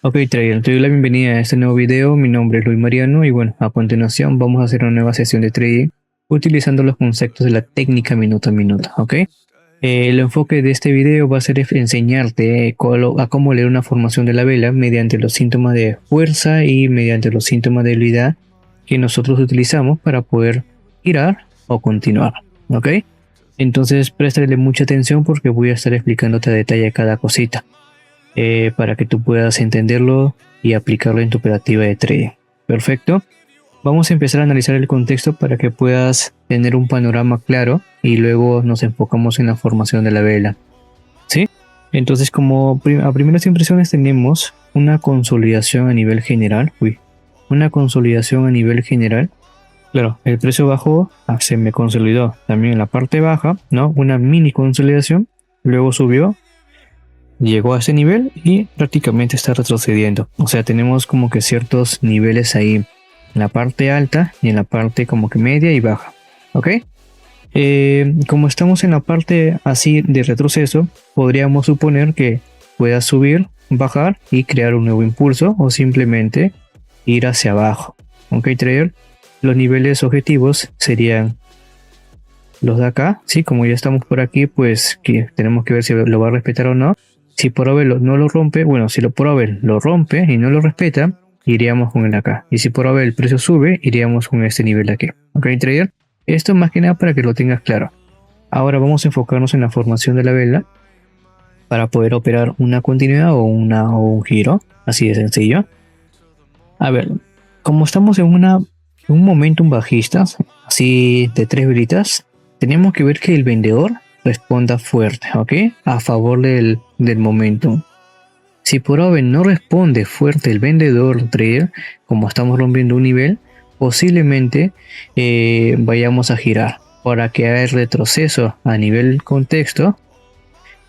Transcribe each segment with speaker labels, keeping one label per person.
Speaker 1: Ok, trader, te doy la bienvenida a este nuevo video. Mi nombre es Luis Mariano y bueno, a continuación vamos a hacer una nueva sesión de trading utilizando los conceptos de la técnica minuto a minuto, ¿ok? El enfoque de este video va a ser enseñarte a cómo leer una formación de la vela mediante los síntomas de fuerza y mediante los síntomas de debilidad que nosotros utilizamos para poder girar o continuar, ¿ok? Entonces préstale mucha atención porque voy a estar explicándote a detalle cada cosita para que tú puedas entenderlo y aplicarlo en tu operativa de trading. Perfecto. Vamos a empezar a analizar el contexto para que puedas tener un panorama claro y luego nos enfocamos en la formación de la vela. ¿Sí? Entonces, como a primeras impresiones tenemos una consolidación a nivel general. Una consolidación a nivel general. Claro, el precio bajó, se me consolidó también en la parte baja, ¿no? Una mini consolidación, luego subió, llegó a ese nivel y prácticamente está retrocediendo. O sea, tenemos como que ciertos niveles ahí en la parte alta y en la parte como que media y baja. ¿Ok? Como estamos en la parte así de retroceso, podríamos suponer que pueda subir, bajar y crear un nuevo impulso o simplemente ir hacia abajo. ¿Ok, trader? Los niveles objetivos serían los de acá. Sí, como ya estamos por aquí, pues que tenemos que ver si lo va a respetar o no. Si por over no lo rompe, bueno, si por over lo rompe y no lo respeta, iríamos con el acá. Y si por over el precio sube, iríamos con este nivel de aquí. Ok, trader. Esto más que nada para que lo tengas claro. Ahora vamos a enfocarnos en la formación de la vela para poder operar una continuidad o un giro. Así de sencillo. A ver, como estamos en un momentum bajista, así de 3 velitas, tenemos que ver que el vendedor responda fuerte, ¿ok? A favor del momentum. Si por ahora no responde fuerte el vendedor trader, como estamos rompiendo un nivel, posiblemente vayamos a girar para que haya retroceso a nivel contexto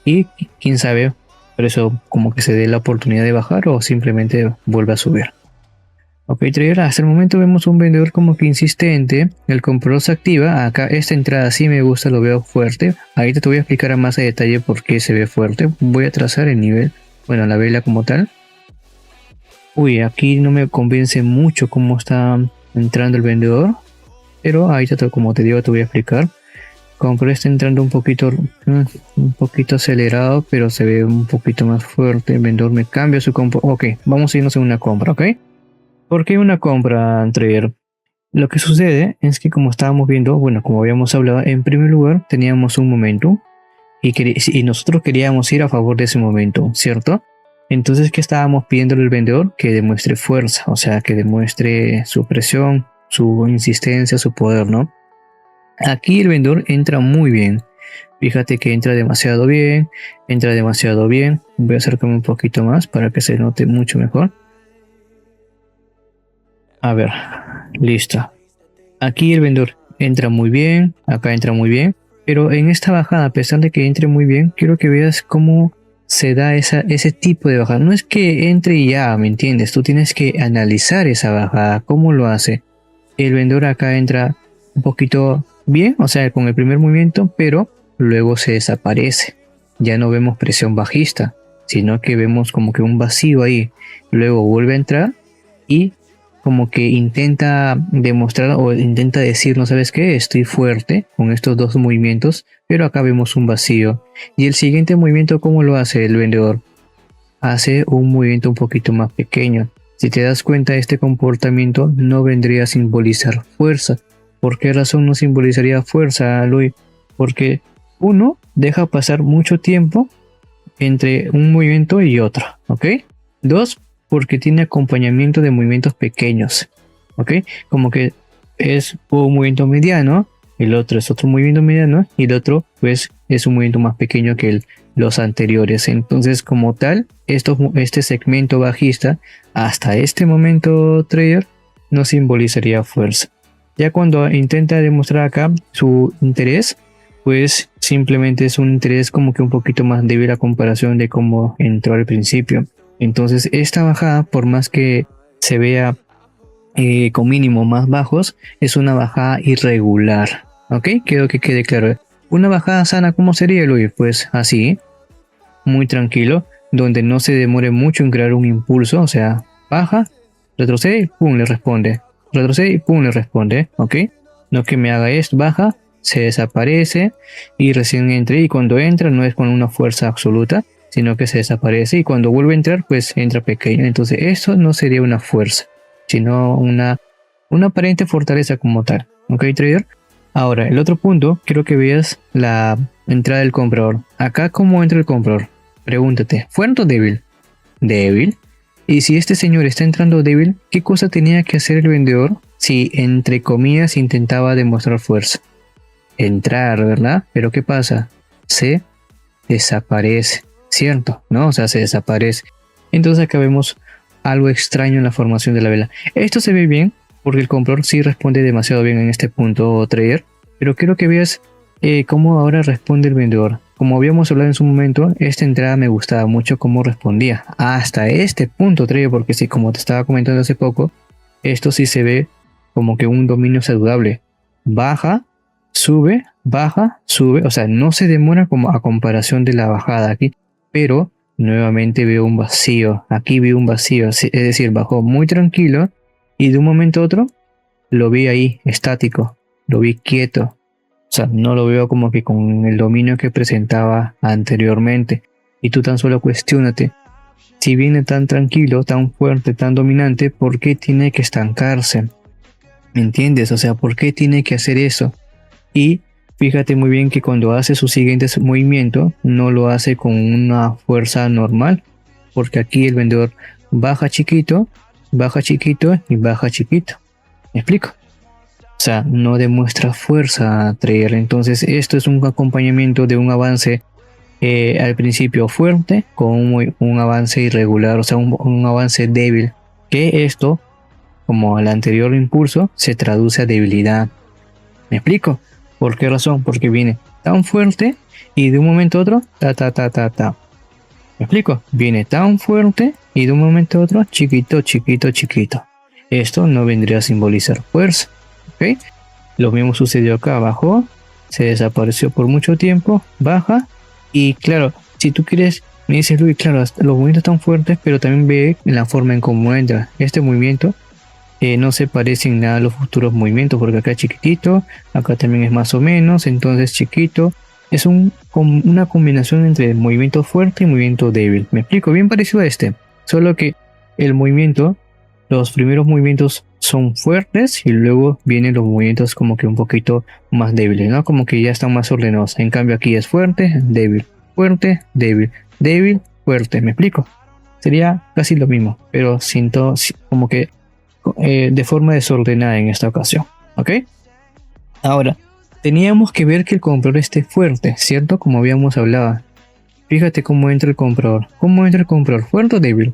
Speaker 1: y quién sabe, por eso como que se dé la oportunidad de bajar o simplemente vuelve a subir. Ok, trader, hasta el momento vemos un vendedor como que insistente, el comprador se activa, acá esta entrada sí me gusta, lo veo fuerte, ahorita te voy a explicar a más a detalle por qué se ve fuerte, voy a trazar el nivel, bueno, la vela como tal. Uy, aquí no me convence mucho cómo está entrando el vendedor, pero ahorita como te digo te voy a explicar. Comprador está entrando un poquito acelerado, pero se ve un poquito más fuerte, el vendedor me cambia su compra, ok, vamos a irnos en una compra, ok. ¿Por qué una compra, trader? Lo que sucede es que como estábamos viendo, bueno, como habíamos hablado, en primer lugar teníamos un momentum y nosotros queríamos ir a favor de ese momentum, ¿cierto? Entonces, ¿qué estábamos pidiéndole al vendedor? Que demuestre fuerza, o sea, que demuestre su presión, su insistencia, su poder, ¿no? Aquí el vendedor entra muy bien. Fíjate que entra demasiado bien, Voy a acercarme un poquito más para que se note mucho mejor. A ver, listo. Aquí el vendedor entra muy bien, acá entra muy bien, pero en esta bajada, a pesar de que entre muy bien, quiero que veas cómo se da ese tipo de bajada. No es que entre y ya, ¿me entiendes? Tú tienes que analizar esa bajada, cómo lo hace. El vendedor acá entra un poquito bien, o sea, con el primer movimiento, pero luego se desaparece. Ya no vemos presión bajista, sino que vemos como que un vacío ahí. Luego vuelve a entrar y como que intenta demostrar o intenta decir, no sabes qué, estoy fuerte con estos dos movimientos, pero acá vemos un vacío. Y el siguiente movimiento, ¿cómo lo hace el vendedor? Hace un movimiento un poquito más pequeño. Si te das cuenta, este comportamiento no vendría a simbolizar fuerza. ¿Por qué razón no simbolizaría fuerza, Luis? Porque uno, deja pasar mucho tiempo entre un movimiento y otro, ¿ok? Dos, porque tiene acompañamiento de movimientos pequeños, ¿ok? Como que es un movimiento mediano, el otro es otro movimiento mediano y el otro pues es un movimiento más pequeño que los anteriores. Entonces como tal, este segmento bajista hasta este momento, trader, no simbolizaría fuerza. Ya cuando intenta demostrar acá su interés, pues simplemente es un interés como que un poquito más débil a comparación de cómo entró al principio. Entonces esta bajada, por más que se vea con mínimos más bajos, es una bajada irregular. ¿Ok? Quiero que quede claro. Una bajada sana, ¿cómo sería, Luis? Pues así, muy tranquilo. donde no se demore mucho en crear un impulso, o sea, baja, retrocede y pum, le responde. Retrocede y pum, le responde, ¿ok? No que me haga esto, baja, se desaparece y recién entre, y cuando entra no es con una fuerza absoluta, sino que se desaparece y cuando vuelve a entrar, pues entra pequeño. Entonces eso no sería una fuerza, sino una aparente fortaleza como tal, ¿ok, trader? Ahora, el otro punto, quiero que veas la entrada del comprador. Acá, ¿cómo entra el comprador? Pregúntate, ¿fuerte o débil? Débil. Y si este señor está entrando débil, ¿qué cosa tenía que hacer el vendedor si entre comillas intentaba demostrar fuerza? Entrar, ¿verdad? Pero ¿qué pasa? Se desaparece, ¿cierto? ¿No? O sea, se desaparece. Entonces acá vemos algo extraño en la formación de la vela. Esto se ve bien porque el comprador sí responde demasiado bien en este punto, trader. Pero quiero que veas cómo ahora responde el vendedor. Como habíamos hablado en su momento, esta entrada me gustaba mucho cómo respondía. Hasta este punto, trader, porque sí, como te estaba comentando hace poco, esto sí se ve como que un dominio saludable. Baja, sube, baja, sube. O sea, no se demora como a comparación de la bajada aquí. Pero nuevamente veo un vacío. Aquí veo un vacío. Es decir, bajó muy tranquilo. Y de un momento a otro lo vi ahí, estático. Lo vi quieto. O sea, no lo veo como que con el dominio que presentaba anteriormente. Y tú tan solo cuestiónate. Si viene tan tranquilo, tan fuerte, tan dominante, ¿por qué tiene que estancarse? ¿Me entiendes? O sea, ¿por qué tiene que hacer eso? Y fíjate muy bien que cuando hace su siguiente movimiento, no lo hace con una fuerza normal. Porque aquí el vendedor baja chiquito y baja chiquito. ¿Me explico? O sea, no demuestra fuerza trader. Entonces esto es un acompañamiento de un avance al principio fuerte con un avance irregular, o sea, un avance débil. Que esto, como el anterior impulso, se traduce a debilidad. ¿Me explico? ¿Por qué razón? Porque viene tan fuerte y de un momento a otro, ta. ¿Me explico? Viene tan fuerte y de un momento a otro, chiquito. Esto no vendría a simbolizar fuerza. ¿Ok? Lo mismo sucedió acá, bajó, se desapareció por mucho tiempo, baja y claro, si tú quieres, me dices Luis, claro, los movimientos están fuertes, pero también ve la forma en cómo entra. Este movimiento no se parece en nada a los futuros movimientos, porque acá es chiquitito, acá también es más o menos, entonces chiquito. Es una combinación entre movimiento fuerte y movimiento débil. Me explico, bien parecido a este, solo que el movimiento, los primeros movimientos son fuertes y luego vienen los movimientos como que un poquito más débiles, ¿no? Como que ya están más ordenados. En cambio aquí es fuerte, débil, fuerte. ¿Me explico? Sería casi lo mismo, pero siento como que de forma desordenada en esta ocasión, ¿ok? Ahora, teníamos que ver que el comprador esté fuerte, ¿cierto? Como habíamos hablado. Fíjate cómo entra el comprador. ¿Cómo entra el comprador? ¿Fuerte o débil?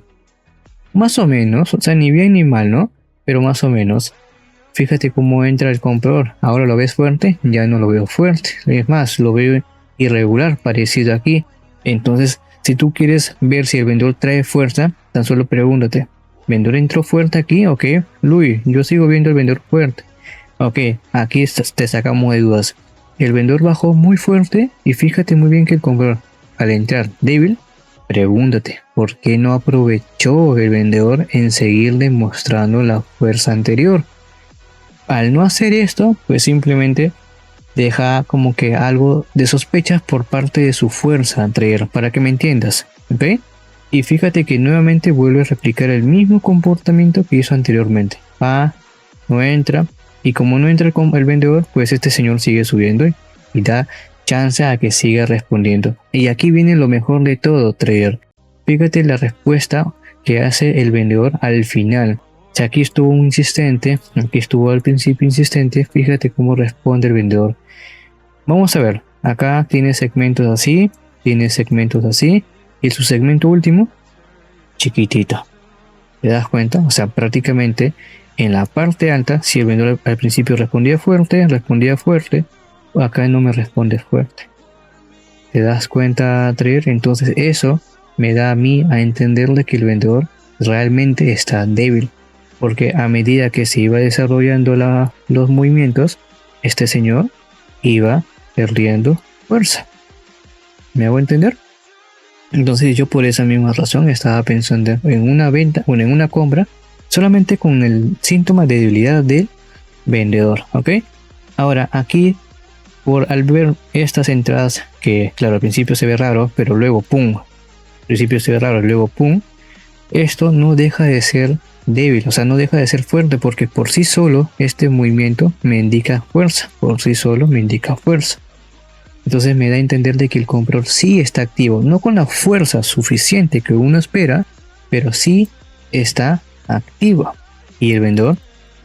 Speaker 1: Más o menos, o sea, ni bien ni mal, ¿no? Pero más o menos. Fíjate cómo entra el comprador. Ahora lo ves fuerte, ya no lo veo fuerte. Es más, lo veo irregular, parecido aquí. Entonces, si tú quieres ver si el vendedor trae fuerza, tan solo pregúntate, ¿vendedor entró fuerte aquí? Ok, Luis, yo sigo viendo el vendedor fuerte. Ok, aquí te sacamos de dudas. El vendedor bajó muy fuerte y fíjate muy bien que el comprador, al entrar débil, pregúntate, ¿por qué no aprovechó el vendedor en seguir demostrando la fuerza anterior? Al no hacer esto, pues simplemente deja como que algo de sospechas por parte de su fuerza trader, para que me entiendas, ¿ok? Y fíjate que nuevamente vuelve a replicar el mismo comportamiento que hizo anteriormente. No entra, y como no entra el vendedor, pues este señor sigue subiendo y da chance a que siga respondiendo. Y aquí viene lo mejor de todo, trader. Fíjate la respuesta que hace el vendedor al final. O sea, aquí estuvo insistente, aquí estuvo al principio insistente. Fíjate cómo responde el vendedor. Vamos a ver, acá tiene segmentos así, y su segmento último, chiquitito. ¿Te das cuenta? O sea, prácticamente en la parte alta, si el vendedor al principio respondía fuerte, acá no me responde fuerte. ¿Te das cuenta, trader? Entonces eso me da a mí a entenderle que el vendedor realmente está débil, porque a medida que se iba desarrollando los movimientos, este señor iba perdiendo fuerza. ¿Me hago entender? Entonces yo por esa misma razón estaba pensando en una venta, bueno, en una compra, solamente con el síntoma de debilidad del vendedor, ¿ok? Ahora aquí, al ver estas entradas, que claro, al principio se ve raro, pero luego pum, al principio se ve raro, luego pum, esto no deja de ser débil, o sea, no deja de ser fuerte, porque por sí solo este movimiento me indica fuerza, por sí solo me indica fuerza. Entonces me da a entender de que el comprador sí está activo, no con la fuerza suficiente que uno espera, pero sí está activo. Y el vendedor,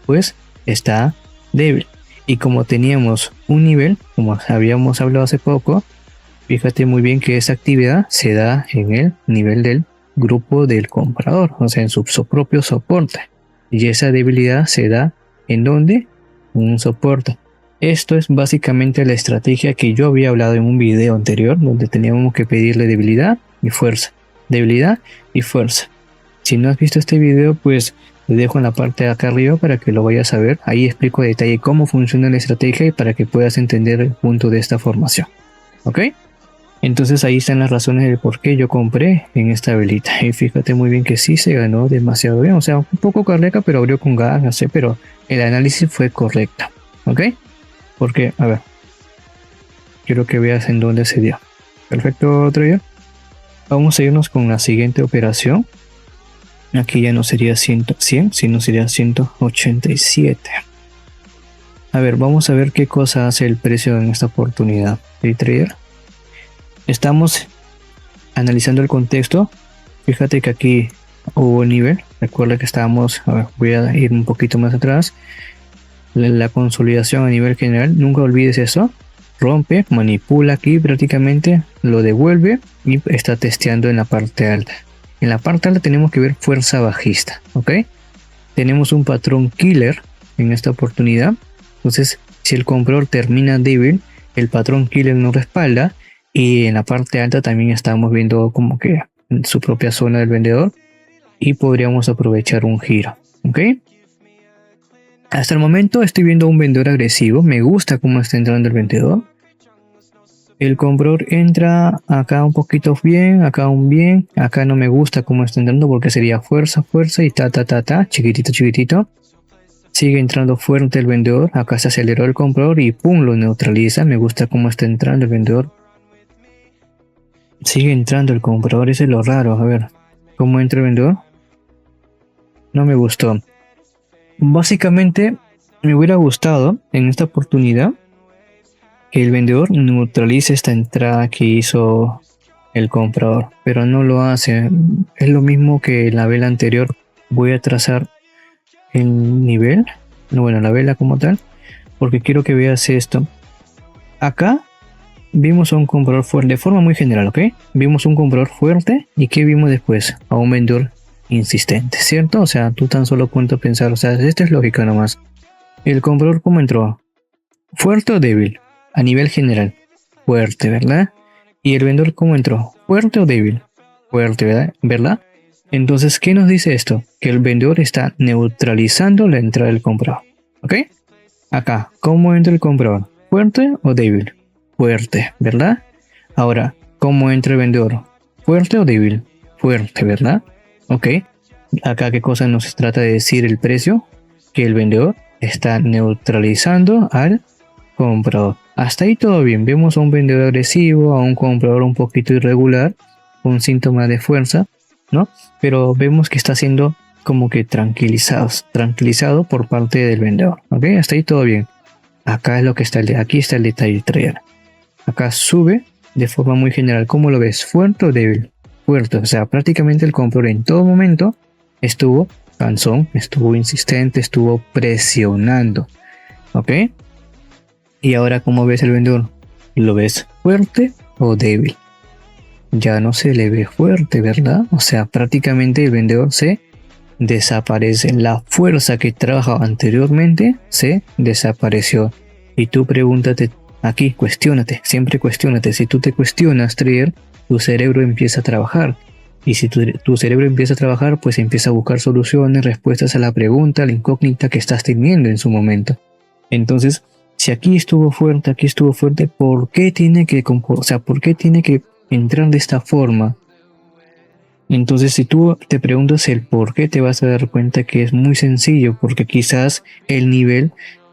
Speaker 1: pues, está débil. Y como teníamos un nivel, como habíamos hablado hace poco, fíjate muy bien que esa actividad se da en el nivel del grupo del comprador, o sea, en su propio soporte. Y esa debilidad se da en donde un soporte. Esto es básicamente la estrategia que yo había hablado en un video anterior, donde teníamos que pedirle debilidad y fuerza. Debilidad y fuerza. Si no has visto este video, pues te dejo en la parte de acá arriba para que lo vayas a ver. Ahí explico a detalle cómo funciona la estrategia y para que puedas entender el punto de esta formación. ¿Ok? Entonces ahí están las razones del por qué yo compré en esta velita. Y fíjate muy bien que sí se ganó demasiado bien. O sea, un poco cardíaca, pero abrió con gas, no sé, pero el análisis fue correcto. ¿Ok? Porque, a ver, quiero que veas en dónde se dio. Perfecto, trader. Vamos a irnos con la siguiente operación. Aquí ya no sería 100, sino sería 187. A ver, vamos a ver qué cosa hace el precio en esta oportunidad. ¿Sí, trader? Estamos analizando el contexto. Fíjate que aquí hubo nivel. Recuerda que estábamos, a ver, voy a ir un poquito más atrás. La consolidación a nivel general, nunca olvides eso. Rompe, manipula aquí prácticamente, lo devuelve y está testeando en la parte alta. En la parte alta tenemos que ver fuerza bajista, ¿ok? Tenemos un patrón killer en esta oportunidad. Entonces, si el comprador termina débil, el patrón killer nos respalda. Y en la parte alta también estamos viendo como que en su propia zona del vendedor. Y podríamos aprovechar un giro, ¿ok? Hasta el momento estoy viendo un vendedor agresivo. Me gusta cómo está entrando el vendedor. El comprador entra acá un poquito bien, acá un bien. Acá no me gusta cómo está entrando porque sería fuerza, fuerza y chiquitito, chiquitito. Sigue entrando fuerte el vendedor. Acá se aceleró el comprador y pum, lo neutraliza. Me gusta cómo está entrando el vendedor. Sigue entrando el comprador, eso es lo raro. A ver, ¿cómo entra el vendedor? No me gustó. Básicamente, me hubiera gustado en esta oportunidad que el vendedor neutralice esta entrada que hizo el comprador, pero no lo hace. Es lo mismo que la vela anterior. Voy a trazar el nivel, bueno, la vela como tal, porque quiero que veas esto. Acá vimos a un comprador fuerte, de forma muy general, ¿ok? Vimos un comprador fuerte y ¿qué vimos después? A un vendedor insistente, ¿cierto? O sea, tú tan solo ponte a pensar, o sea, esto es lógica nomás. ¿El comprador cómo entró? ¿Fuerte o débil? A nivel general, fuerte, ¿verdad? ¿Y el vendedor cómo entró? ¿Fuerte o débil? Fuerte, ¿verdad? Entonces, ¿qué nos dice esto? Que el vendedor está neutralizando la entrada del comprador, ¿ok? Acá, ¿cómo entra el comprador? ¿Fuerte o débil? Fuerte, ¿verdad? Ahora, ¿cómo entra el vendedor? ¿Fuerte o débil? Fuerte, ¿verdad? Ok. Acá, ¿qué cosa nos trata de decir el precio? Que el vendedor está neutralizando al comprador. Hasta ahí todo bien. Vemos a un vendedor agresivo, a un comprador un poquito irregular, con síntomas de fuerza, ¿no? Pero vemos que está siendo como que tranquilizado por parte del vendedor. Ok, hasta ahí todo bien. Acá es lo que está, aquí está el detalle trader. Acá sube de forma muy general. ¿Cómo lo ves? ¿Fuerte o débil? Fuerte. O sea, prácticamente el comprador en todo momento estuvo cansón, estuvo insistente, estuvo presionando. ¿Ok? Y ahora, ¿cómo ves el vendedor? ¿Lo ves fuerte o débil? Ya no se le ve fuerte, ¿verdad? O sea, prácticamente el vendedor se desaparece. La fuerza que trabajaba anteriormente se desapareció. Y tú pregúntate aquí, cuestiónate, siempre cuestiónate. Si tú te cuestionas, trader, tu cerebro empieza a trabajar. Y si tu cerebro empieza a trabajar, pues empieza a buscar soluciones, respuestas a la pregunta, a la incógnita que estás teniendo en su momento. Entonces, si aquí estuvo fuerte, ¿por qué tiene que, o sea, por qué tiene que entrar de esta forma? Entonces, si tú te preguntas el por qué, te vas a dar cuenta que es muy sencillo, porque quizás el nivel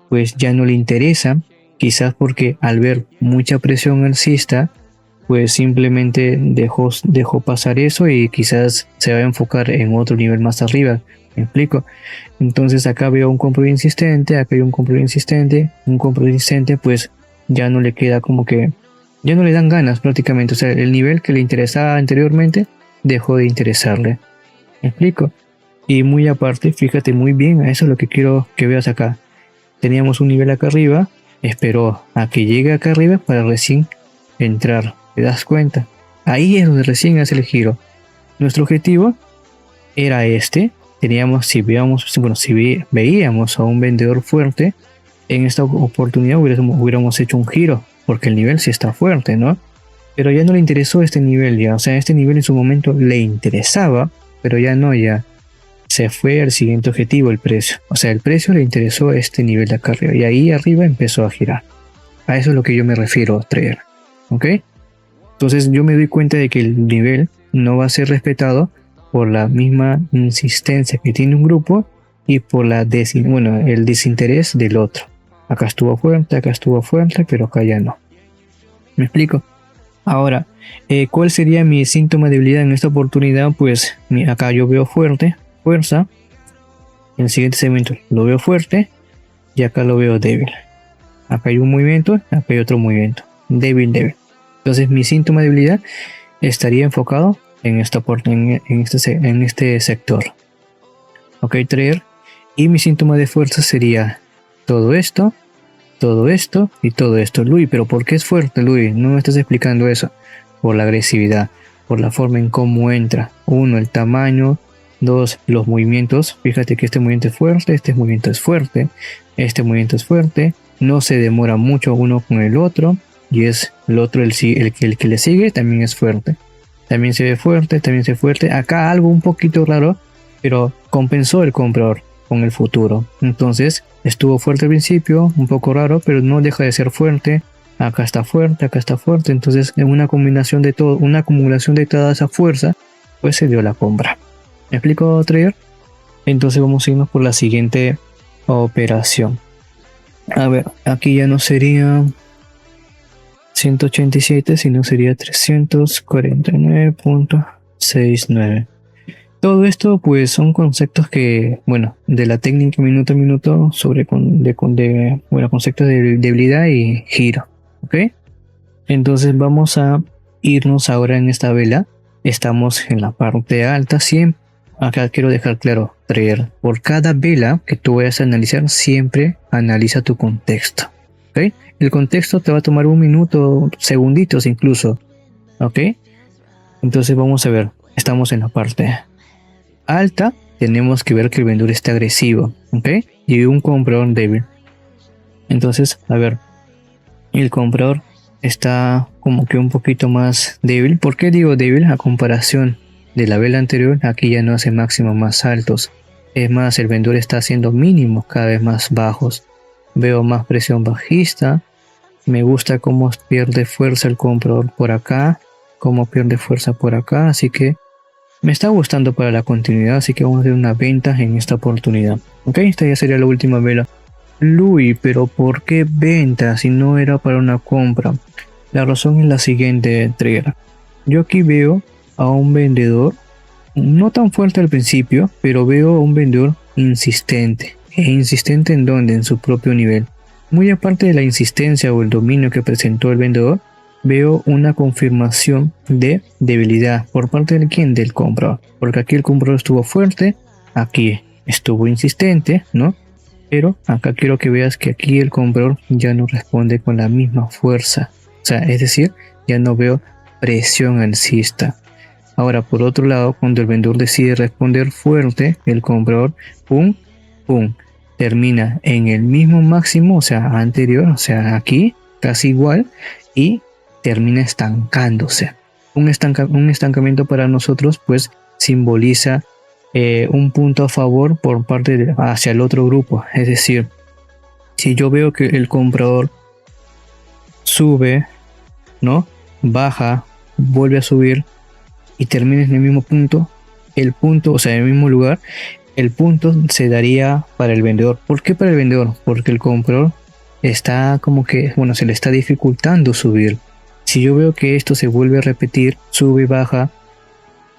Speaker 1: pues ya no le interesa, quizás porque al ver mucha presión alcista, pues simplemente dejó pasar eso y quizás se va a enfocar en otro nivel más arriba. ¿Me explico? Entonces acá veo un comprador insistente, acá hay un comprador insistente, pues ya no le queda como que, ya no le dan ganas prácticamente. O sea, el nivel que le interesaba anteriormente dejó de interesarle. ¿Me explico? Y muy aparte, fíjate muy bien, a eso es lo que quiero que veas acá. Teníamos un nivel acá arriba, esperó a que llegue acá arriba para recién entrar. ¿Te das cuenta? Ahí es donde recién hace el giro. Nuestro objetivo era este. Teníamos, si veíamos, bueno, veíamos a un vendedor fuerte, en esta oportunidad hubiéramos hecho un giro, porque el nivel sí está fuerte, ¿no? Pero ya no le interesó este nivel ya, o sea, este nivel en su momento le interesaba, pero ya no, ya se fue al siguiente objetivo, el precio. O sea, el precio le interesó este nivel de acá arriba, y ahí arriba empezó a girar. A eso es lo que yo me refiero, trader, ¿ok? Entonces yo me doy cuenta de que el nivel no va a ser respetado por la misma insistencia que tiene un grupo y por el desinterés del otro. Acá estuvo fuerte, pero acá ya no. ¿Me explico? Ahora, ¿cuál sería mi síntoma de debilidad en esta oportunidad? Pues acá yo veo fuerza. En el siguiente segmento lo veo fuerte y acá lo veo débil. Acá hay un movimiento, acá hay otro movimiento. Débil. Entonces mi síntoma de debilidad estaría enfocado en este sector. Ok, trader. Y mi síntoma de fuerza sería todo esto y todo esto. Luis, pero ¿por qué es fuerte, Luis? No me estás explicando eso. Por la agresividad, por la forma en cómo entra. 1, el tamaño. 2, los movimientos. Fíjate que este movimiento es fuerte, este movimiento es fuerte, este movimiento es fuerte. No se demora mucho uno con el otro. Y es el otro, el que le sigue, también es fuerte. También se ve fuerte. Acá algo un poquito raro, pero compensó el comprador con el futuro. Entonces, estuvo fuerte al principio, un poco raro, pero no deja de ser fuerte. Acá está fuerte. Entonces, en una combinación de todo, una acumulación de toda esa fuerza, pues se dio la compra. ¿Me explico, trader? Entonces vamos a irnos por la siguiente operación. A ver, aquí ya no sería 187, sino sería 349.69. Todo esto pues son conceptos que, bueno, de la técnica minuto a minuto sobre conceptos de debilidad y giro, ¿ok? Entonces vamos a irnos ahora en esta vela. Estamos en la parte alta, siempre. Acá quiero dejar claro, trader, por cada vela que tú vayas a analizar, siempre analiza tu contexto, ¿ok? El contexto te va a tomar un minuto, segunditos incluso, ¿ok? Entonces vamos a ver, estamos en la parte alta, tenemos que ver que el vendedor está agresivo, ¿ok? Y un comprador débil. Entonces, a ver, el comprador está como que un poquito más débil. ¿Por qué digo débil? A comparación de la vela anterior, aquí ya no hace máximos más altos. Es más, el vendedor está haciendo mínimos cada vez más bajos. Veo más presión bajista. Me gusta cómo pierde fuerza el comprador por acá, cómo pierde fuerza por acá, así que me está gustando para la continuidad, así que vamos a hacer una venta en esta oportunidad. Ok, esta ya sería la última vela. Luis, pero ¿por qué venta si no era para una compra? La razón es la siguiente, trader. Yo aquí veo a un vendedor, no tan fuerte al principio, pero veo a un vendedor insistente. ¿E insistente en dónde? En su propio nivel. Muy aparte de la insistencia o el dominio que presentó el vendedor, veo una confirmación de debilidad por parte de quién, del comprador, porque aquí el comprador estuvo fuerte, aquí estuvo insistente, ¿no? Pero acá quiero que veas que aquí el comprador ya no responde con la misma fuerza, o sea, es decir, ya no veo presión alcista. Ahora, por otro lado, cuando el vendedor decide responder fuerte, el comprador, pum, pum, termina en el mismo máximo, o sea, anterior, o sea, aquí, casi igual, y termina estancándose. Un estancamiento para nosotros, pues, simboliza un punto a favor por parte hacia el otro grupo. Es decir, si yo veo que el comprador sube, ¿no? Baja, vuelve a subir, y termines en el mismo punto, el punto, o sea, en el mismo lugar, el punto se daría para el vendedor. ¿Por qué para el vendedor? Porque el comprador está como que, bueno, se le está dificultando subir. Si yo veo que esto se vuelve a repetir, sube, baja,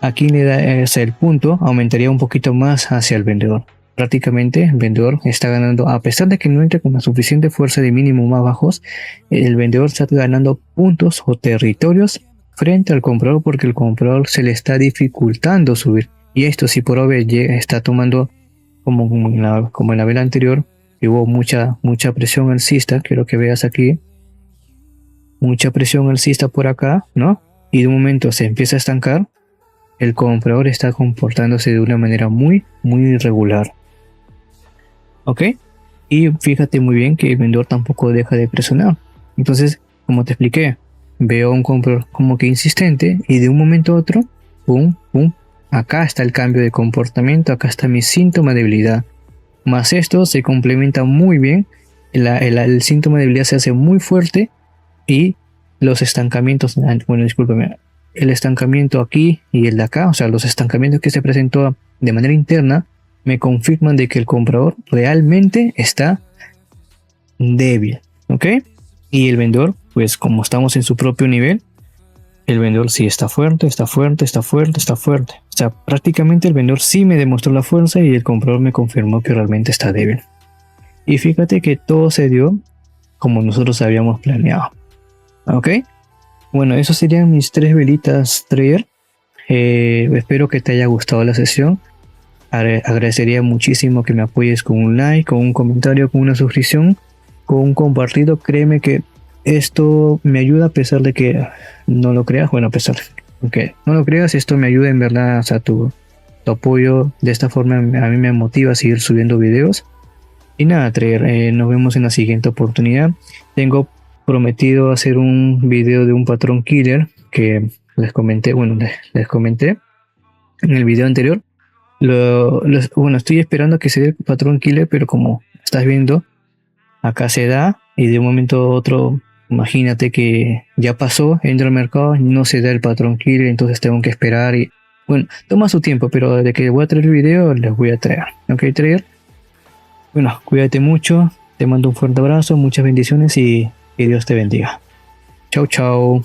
Speaker 1: aquí le da, o sea, el punto aumentaría un poquito más hacia el vendedor. Prácticamente el vendedor está ganando, a pesar de que no entre con la suficiente fuerza de mínimo más bajos, el vendedor está ganando puntos o territorios frente al comprador porque el comprador se le está dificultando subir. Y esto si por obvio está tomando como en la vela anterior, que hubo mucha presión alcista, quiero que veas aquí, mucha presión alcista por acá, ¿no? Y de un momento se empieza a estancar, el comprador está comportándose de una manera muy irregular. ¿Ok? Y fíjate muy bien que el vendedor tampoco deja de presionar. Entonces, como te expliqué, veo un comprador como que insistente y de un momento a otro, pum, pum, acá está el cambio de comportamiento, acá está mi síntoma de debilidad. Más esto se complementa muy bien, el síntoma de debilidad se hace muy fuerte y los estancamientos, bueno, discúlpame, el estancamiento aquí y el de acá, o sea, los estancamientos que se presentó de manera interna, me confirman de que el comprador realmente está débil, ¿ok? Y el vendedor, pues como estamos en su propio nivel, el vendedor sí está fuerte, está fuerte, está fuerte, está fuerte. O sea, prácticamente el vendedor sí me demostró la fuerza y el comprador me confirmó que realmente está débil. Y fíjate que todo se dio como nosotros habíamos planeado, ¿ok? Bueno, esos serían mis 3 velitas trader. Espero que te haya gustado la sesión. Agradecería muchísimo que me apoyes con un like, con un comentario, con una suscripción, con un compartido. Créeme que esto me ayuda a pesar de que no lo creas. Bueno, a pesar de que no lo creas, esto me ayuda en verdad. O sea, tu apoyo de esta forma a mí me motiva a seguir subiendo videos. Y nada, trader, nos vemos en la siguiente oportunidad. Tengo prometido hacer un video de un patrón killer que les comenté, bueno, les comenté en el video anterior. Bueno, estoy esperando a que se dé el patrón killer, pero como estás viendo, acá se da y de un momento a otro, imagínate que ya pasó, entra al mercado, no se da el patrón killer, entonces tengo que esperar y bueno, toma su tiempo, pero de que voy a traer el video, les voy a traer. Ok, traer. Bueno, cuídate mucho, te mando un fuerte abrazo, muchas bendiciones y que Dios te bendiga. Chau, chau.